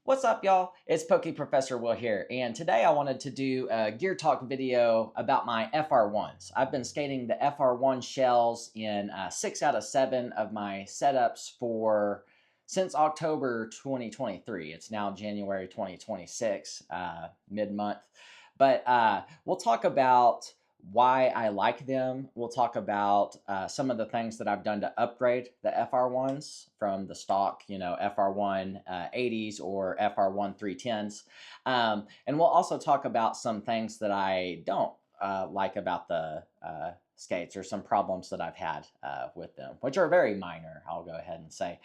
What's up, y'all? It's Pokey Professor Will here, and today I wanted to do a gear talk video about my FR1s. I've been skating the FR1 shells in 6 out of 7 of my setups since October 2023. It's now January 2026, mid-month. But we'll talk about why I like them. We'll talk about some of the things that I've done to upgrade the FR1s from the stock, FR1 80s or FR1 310s. And we'll also talk about some things that I don't like about the skates, or some problems that I've had with them, which are very minor, I'll go ahead and say.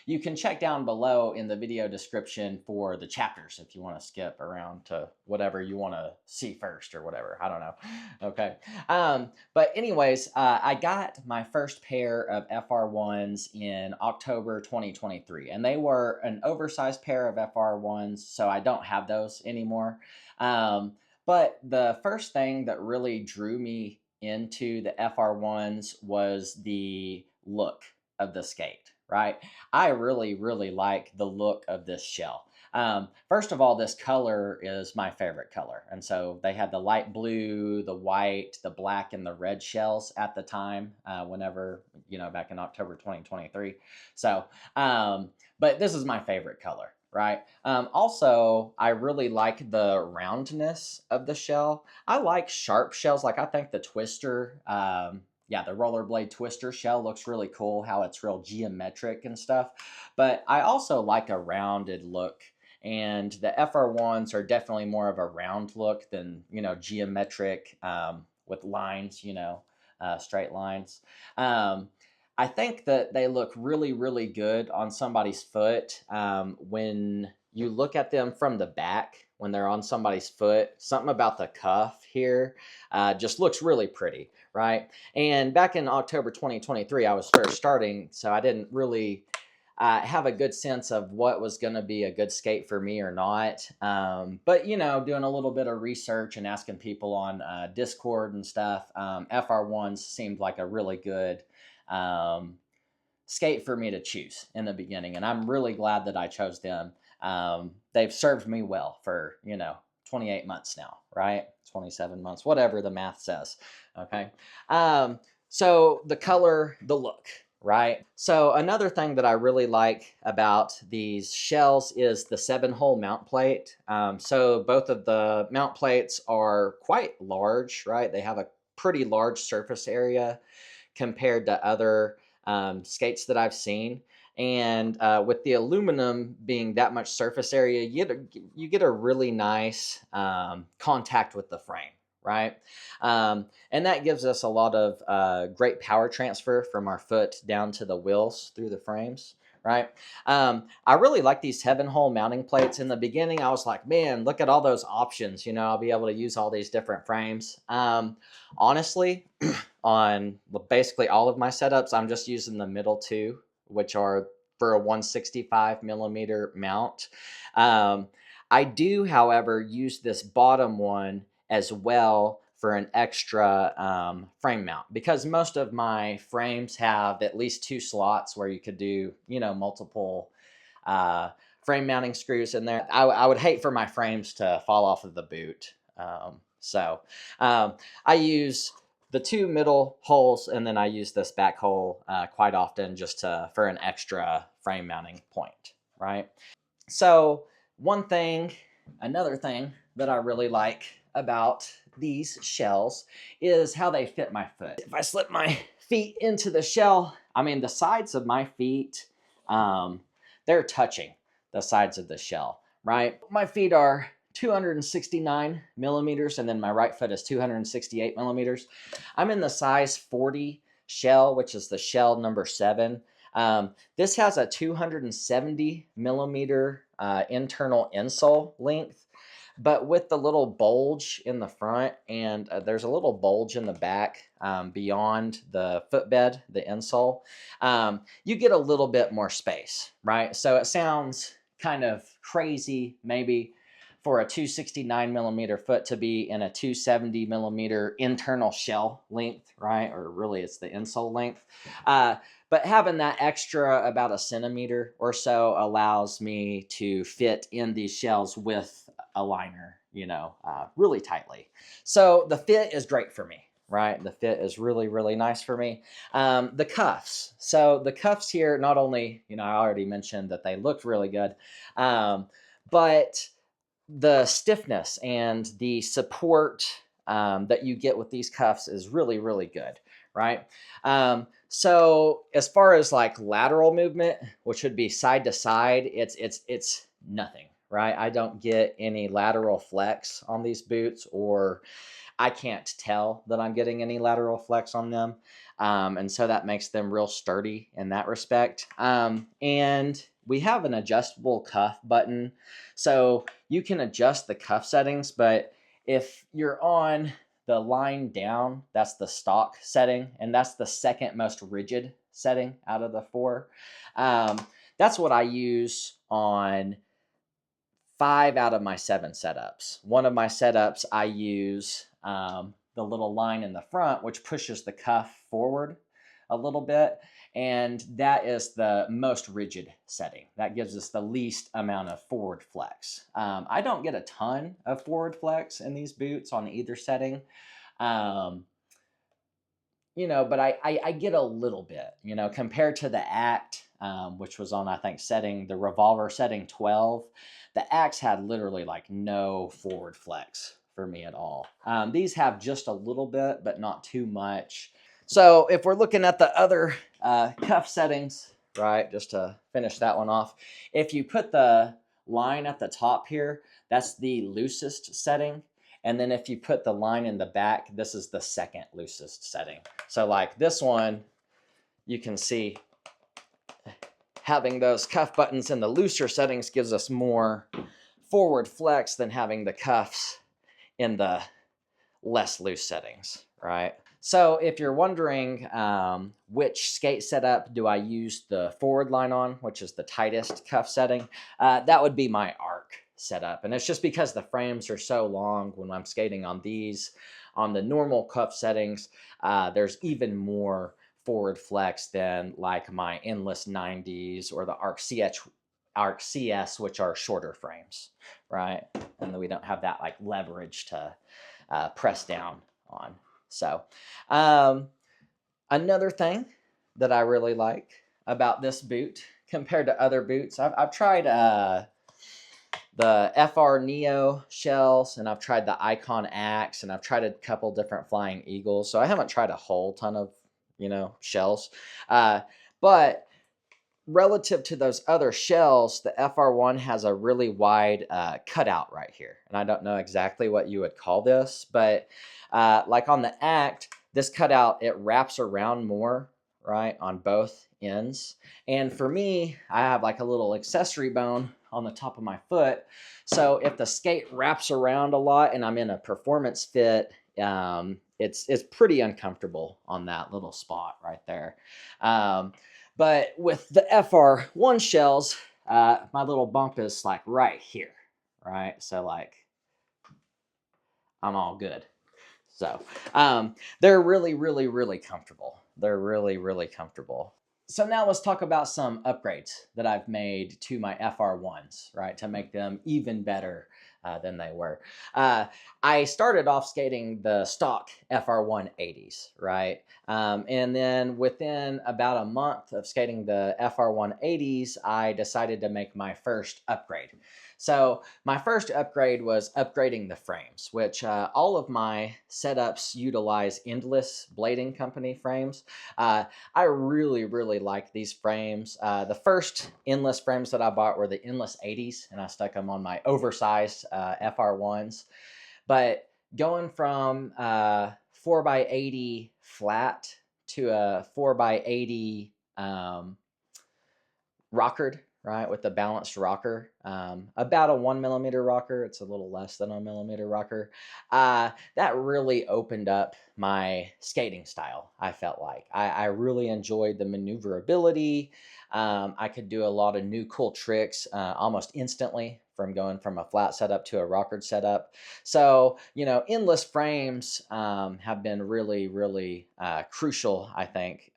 You can check down below in the video description for the chapters if you want to skip around to whatever you want to see first or whatever. I don't know. Okay. But anyways, I got my first pair of FR1s in October 2023, and they were an oversized pair of FR1s, so I don't have those anymore. But the first thing that really drew me into the FR1s was the look of the skate, right? I really, really like the look of this shell. First of all, this color is my favorite color. And so they had the light blue, the white, the black, and the red shells at the time, back in October 2023. So, but this is my favorite color. Right. Also, I really like the roundness of the shell. I like sharp shells. Like I think the twister, the rollerblade twister shell looks really cool, how it's real geometric and stuff. But I also like a rounded look. And the FR1s are definitely more of a round look than, geometric with lines, straight lines. I think that they look really, really good on somebody's foot. When you look at them from the back, when they're on somebody's foot, something about the cuff here just looks really pretty, right? And back in October 2023, I was first starting, so I didn't really have a good sense of what was going to be a good skate for me or not. But, doing a little bit of research and asking people on Discord and stuff, FR1s seemed like a really good skate for me to choose in the beginning, and I'm really glad that I chose them. They've served me well for 28 months now, right? 27 months, whatever the math says. Okay. So the color, the look, right? So another thing that I really like about these shells is the 7-hole mount plate. So both of the mount plates are quite large, right? They have a pretty large surface area compared to other skates that I've seen. And with the aluminum being that much surface area, you get a really nice contact with the frame, right? And that gives us a lot of great power transfer from our foot down to the wheels through the frames. Right. I really like these 7-hole mounting plates. In the beginning, I was like, man, look at all those options. I'll be able to use all these different frames. Honestly, on basically all of my setups, I'm just using the middle two, which are for a 165 millimeter mount. I do, however, use this bottom one as well for an extra frame mount, because most of my frames have at least 2 slots where you could do, multiple frame mounting screws in there. I would hate for my frames to fall off of the boot. I use the 2 middle holes, and then I use this back hole quite often just for an extra frame mounting point, right? So another thing that I really like about these shells is how they fit my foot. If I slip my feet into the shell, the sides of my feet, they're touching the sides of the shell, right? My feet are 269 millimeters, and then my right foot is 268 millimeters. I'm in the size 40 shell, which is the shell number 7. This has a 270 millimeter internal insole length, but with the little bulge in the front, and there's a little bulge in the back beyond the footbed, the insole, you get a little bit more space, right? So it sounds kind of crazy, maybe, for a 269 millimeter foot to be in a 270 millimeter internal shell length, right? Or really it's the insole length. But having that extra about a centimeter or so allows me to fit in these shells with a liner, really tightly. So the fit is great for me, right? The fit is really, really nice for me. The cuffs. So the cuffs here, not only, I already mentioned that they looked really good, but the stiffness and the support that you get with these cuffs is really, really good, right? So as far as like lateral movement, which would be side to side, it's nothing, right? I don't get any lateral flex on these boots, or I can't tell that I'm getting any lateral flex on them. And so that makes them real sturdy in that respect. And we have an adjustable cuff button. So you can adjust the cuff settings, but if you're on the line down, that's the stock setting, and that's the second most rigid setting out of the four. That's what I use on 5 out of my 7 setups. One of my setups, I use the little line in the front, which pushes the cuff forward a little bit. And that is the most rigid setting. That gives us the least amount of forward flex. I don't get a ton of forward flex in these boots on either setting. But I get a little bit, compared to the Act, which was on, I think, the revolver setting 12. The Axe had literally like no forward flex for me at all. These have just a little bit, but not too much. So if we're looking at the other cuff settings, right, just to finish that one off, if you put the line at the top here, that's the loosest setting. And then if you put the line in the back, this is the second loosest setting. So like this one, you can see having those cuff buttons in the looser settings gives us more forward flex than having the cuffs in the less loose settings, right? So if you're wondering which skate setup do I use the forward line on, which is the tightest cuff setting, that would be my arc setup. And it's just because the frames are so long when I'm skating on these. On the normal cuff settings, there's even more forward flex than like my Endless 90s or the Arc CS, which are shorter frames, right? And then we don't have that like leverage to press down on. So another thing that I really like about this boot compared to other boots, I've tried the FR Neo shells, and I've tried the Icon Axe, and I've tried a couple different Flying Eagles. So I haven't tried a whole ton of, shells. But relative to those other shells, the FR1 has a really wide cutout right here. And I don't know exactly what you would call this, but like on the Act, this cutout, it wraps around more, right, on both ends. And for me, I have like a little accessory bone on the top of my foot. So if the skate wraps around a lot and I'm in a performance fit, it's pretty uncomfortable on that little spot right there. But with the FR1 shells, my little bump is like right here, right? So like, I'm all good. So they're really, really, really comfortable. They're really, really comfortable. So now let's talk about some upgrades that I've made to my FR1s, right, to make them even better than they were. I started off skating the stock FR1 80s, right? And then within about a month of skating the FR1 80s, I decided to make my first upgrade. So my first upgrade was upgrading the frames, which all of my setups utilize Endless Blading Company frames. I really, really like these frames. The first Endless frames that I bought were the Endless 80s, and I stuck them on my oversized FR1s. But going from 4x80 flat to a 4x80 rockered, right, with the balanced rocker, about a 1 millimeter rocker. It's a little less than a millimeter rocker. That really opened up my skating style. I felt like I really enjoyed the maneuverability. I could do a lot of new cool tricks almost instantly from going from a flat setup to a rockered setup. So, endless frames have been really, really crucial, I think,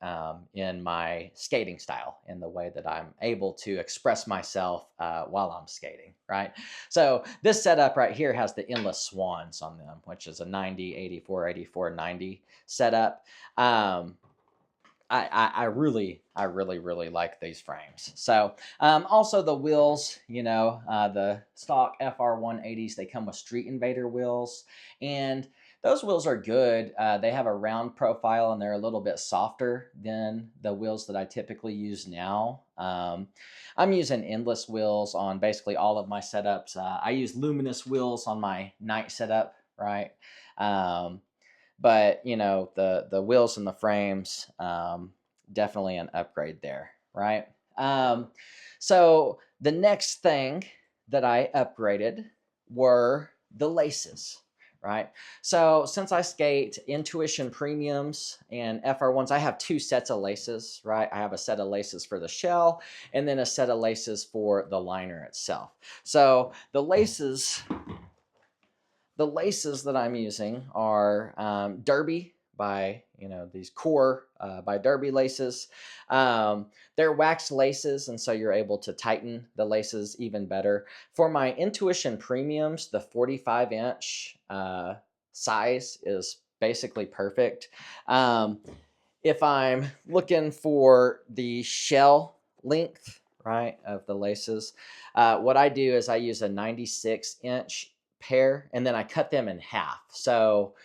in my skating style, in the way that I'm able to express myself while I'm skating, right? So this setup right here has the endless swans on them, which is a 90, 84, 84, 90 setup. I really like these frames. So also the wheels, the stock FR180s, they come with Street Invader wheels, and those wheels are good. They have a round profile and they're a little bit softer than the wheels that I typically use now. I'm using endless wheels on basically all of my setups. I use luminous wheels on my night setup, right? But the wheels and the frames, definitely an upgrade there, right? So the next thing that I upgraded were the laces, right? So since I skate Intuition Premiums and FR1s, I have two sets of laces, right? I have a set of laces for the shell and then a set of laces for the liner itself. So the laces that I'm using are Derby by, these core by Derby laces. They're wax laces, and so you're able to tighten the laces even better. For my Intuition Premiums, the 45-inch size is basically perfect. If I'm looking for the shell length, right, of the laces, what I do is I use a 96-inch pair, and then I cut them in half. So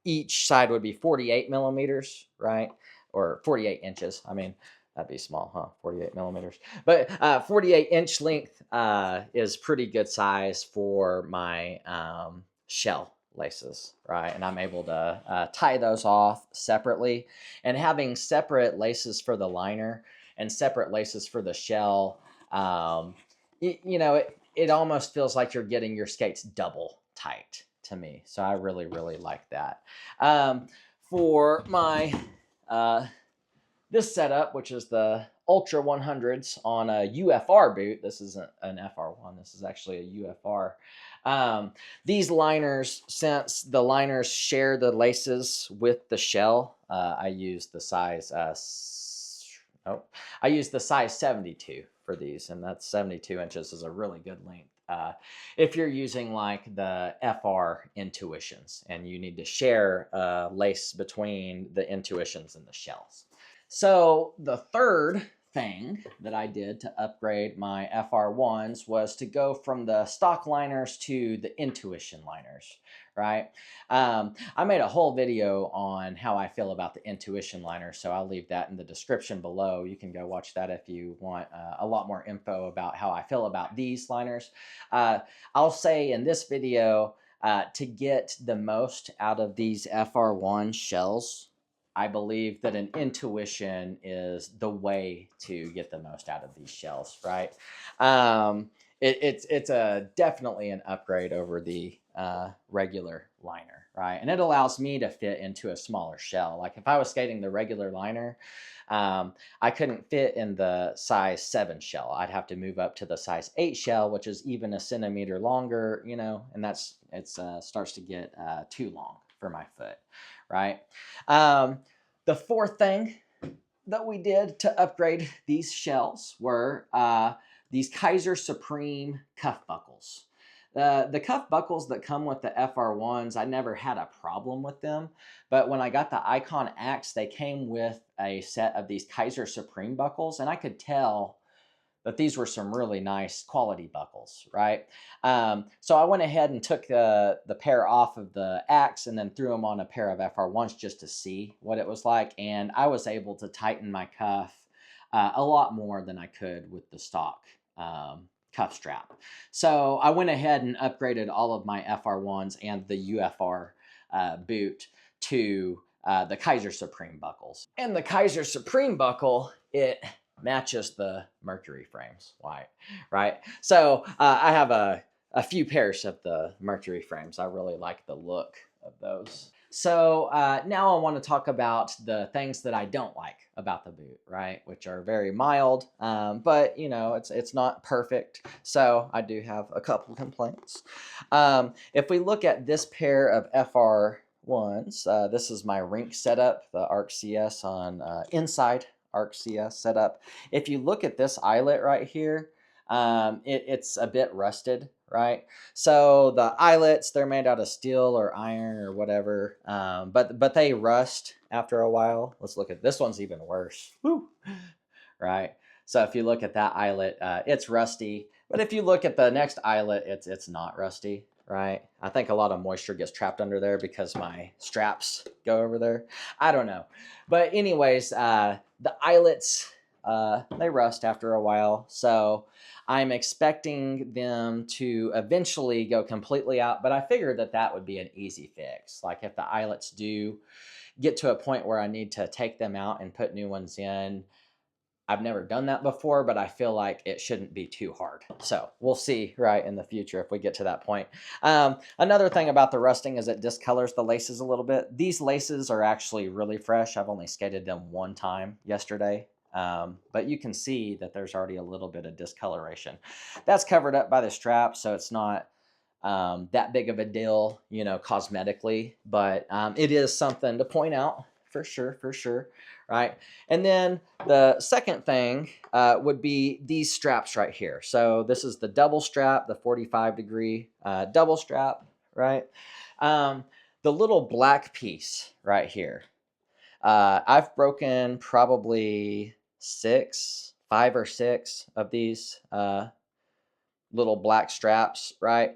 each side would be 48 millimeters, right? Or 48 inches. I mean, that'd be small, huh? 48 millimeters. But 48-inch length is pretty good size for my shell laces, right? And I'm able to tie those off separately. And having separate laces for the liner and separate laces for the shell, it almost feels like you're getting your skates double tight to me. So I really, really like that. For my this setup, which is the Ultra 100s on a UFR boot, this isn't an FR1, this is actually a UFR. These liners, since the liners share the laces with the shell, I use the size 72 for these, and that's 72 inches is a really good length. If you're using like the FR Intuitions and you need to share lace between the Intuitions and the shells. So the third thing that I did to upgrade my FR1s was to go from the stock liners to the Intuition liners, right? I made a whole video on how I feel about the Intuition liners, so I'll leave that in the description below. You can go watch that if you want a lot more info about how I feel about these liners. I'll say in this video, to get the most out of these FR1 shells, I believe that an Intuition is the way to get the most out of these shells, right? It's definitely an upgrade over the regular liner, right? And it allows me to fit into a smaller shell. Like if I was skating the regular liner, I couldn't fit in the size 7 shell. I'd have to move up to the size 8 shell, which is even a centimeter longer, and it starts to get too long for my foot, right? The fourth thing that we did to upgrade these shells were these Kizer Supreme cuff buckles. The cuff buckles that come with the FR1s, I never had a problem with them, but when I got the Icon X, they came with a set of these Kizer Supreme buckles, and I could tell that these were some really nice quality buckles, right? So I went ahead and took the pair off of the Axe and then threw them on a pair of FR1s just to see what it was like, and I was able to tighten my cuff a lot more than I could with the stock cuff strap. So I went ahead and upgraded all of my FR1s and the UFR boot to the Kizer Supreme buckles. And the Kizer Supreme buckle, it matches the Mercury frames white, right? So I have a few pairs of the Mercury frames. I really like the look of those. So now I want to talk about the things that I don't like about the boot, right? Which are very mild, but you know, it's not perfect. So I do have a couple complaints. If we look at this pair of FR1s, this is my rink setup, the Arc CS on inside Arc CS setup. If you look at this eyelet right here, it's a bit rusted, right? So the eyelets, they're made out of steel or iron or whatever, but they rust after a while. Let's look at this one's even worse. Woo. Right? So if you look at that eyelet, it's rusty. But if you look at the next eyelet, it's not rusty, right? I think a lot of moisture gets trapped under there because my straps go over there. I don't know. But anyways, the eyelets, they rust after a while. So I'm expecting them to eventually go completely out, but I figured that that would be an easy fix. Like if the eyelets do get to a point where I need to take them out and put new ones in, I've never done that before, but I feel like it shouldn't be too hard. So we'll see, right, in the future if we get to that point. Another thing about the rusting is it discolors the laces a little bit. These laces are actually really fresh. I've only skated them one time yesterday. But you can see that there's already a little bit of discoloration. That's covered up by the strap, so it's not that big of a deal, you know, cosmetically, but it is something to point out for sure, right? And then the second thing would be these straps right here. So this is the double strap, the 45-degree double strap, right? The little black piece right here. I've broken probably 5 or 6 of these little black straps, right?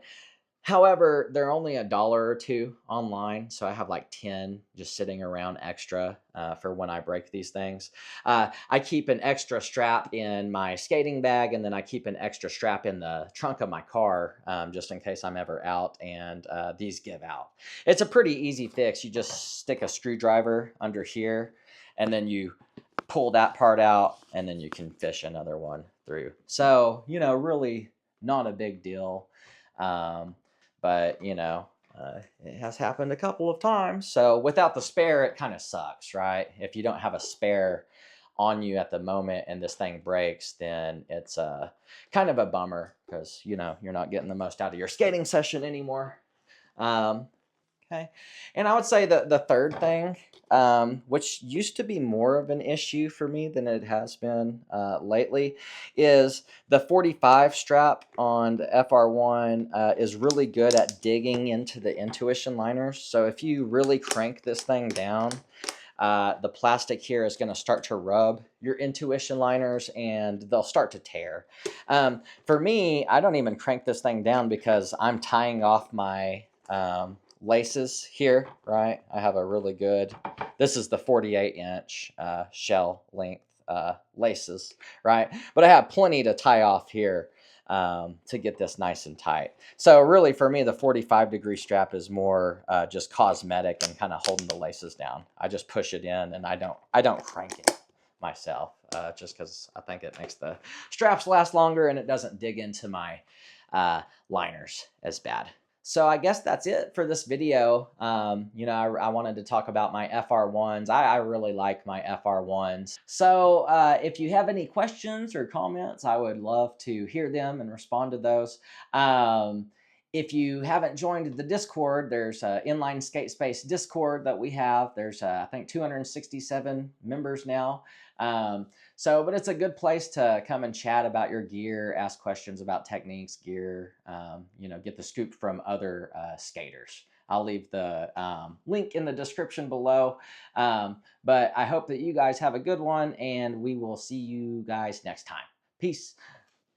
However, they're only $1 or $2 online, so I have like 10 just sitting around extra for when I break these things. I keep an extra strap in my skating bag, and then I keep an extra strap in the trunk of my car just in case I'm ever out and these give out. It's a pretty easy fix. You just stick a screwdriver under here, and then you pull that part out, and then you can fish another one through. So, you know, really not a big deal. But you know, it has happened a couple of times. So without the spare, it kind of sucks, right? If you don't have a spare on you at the moment and this thing breaks, then it's kind of a bummer because, you know, you're not getting the most out of your skating session anymore. Okay. And I would say that the third thing, which used to be more of an issue for me than it has been lately, is the 45 strap on the FR1 is really good at digging into the intuition liners. So if you really crank this thing down, the plastic here is going to start to rub your intuition liners and they'll start to tear. For me, I don't even crank this thing down because I'm tying off my laces here, right? I have a really good, this is the 48-inch shell length laces, right? But I have plenty to tie off here to get this nice and tight. So really for me, the 45-degree strap is more just cosmetic and kind of holding the laces down. I just push it in and I don't crank it myself just because I think it makes the straps last longer and it doesn't dig into my liners as bad. So I guess that's it for this video. You know, I wanted to talk about my FR1s. I really like my FR1s. So if you have any questions or comments, I would love to hear them and respond to those. If you haven't joined the Discord, there's an Inline Skate Space Discord that we have. There's, I think, 267 members now. But it's a good place to come and chat about your gear, ask questions about techniques, gear, you know, get the scoop from other skaters. I'll leave the link in the description below. But I hope that you guys have a good one, and we will see you guys next time. Peace.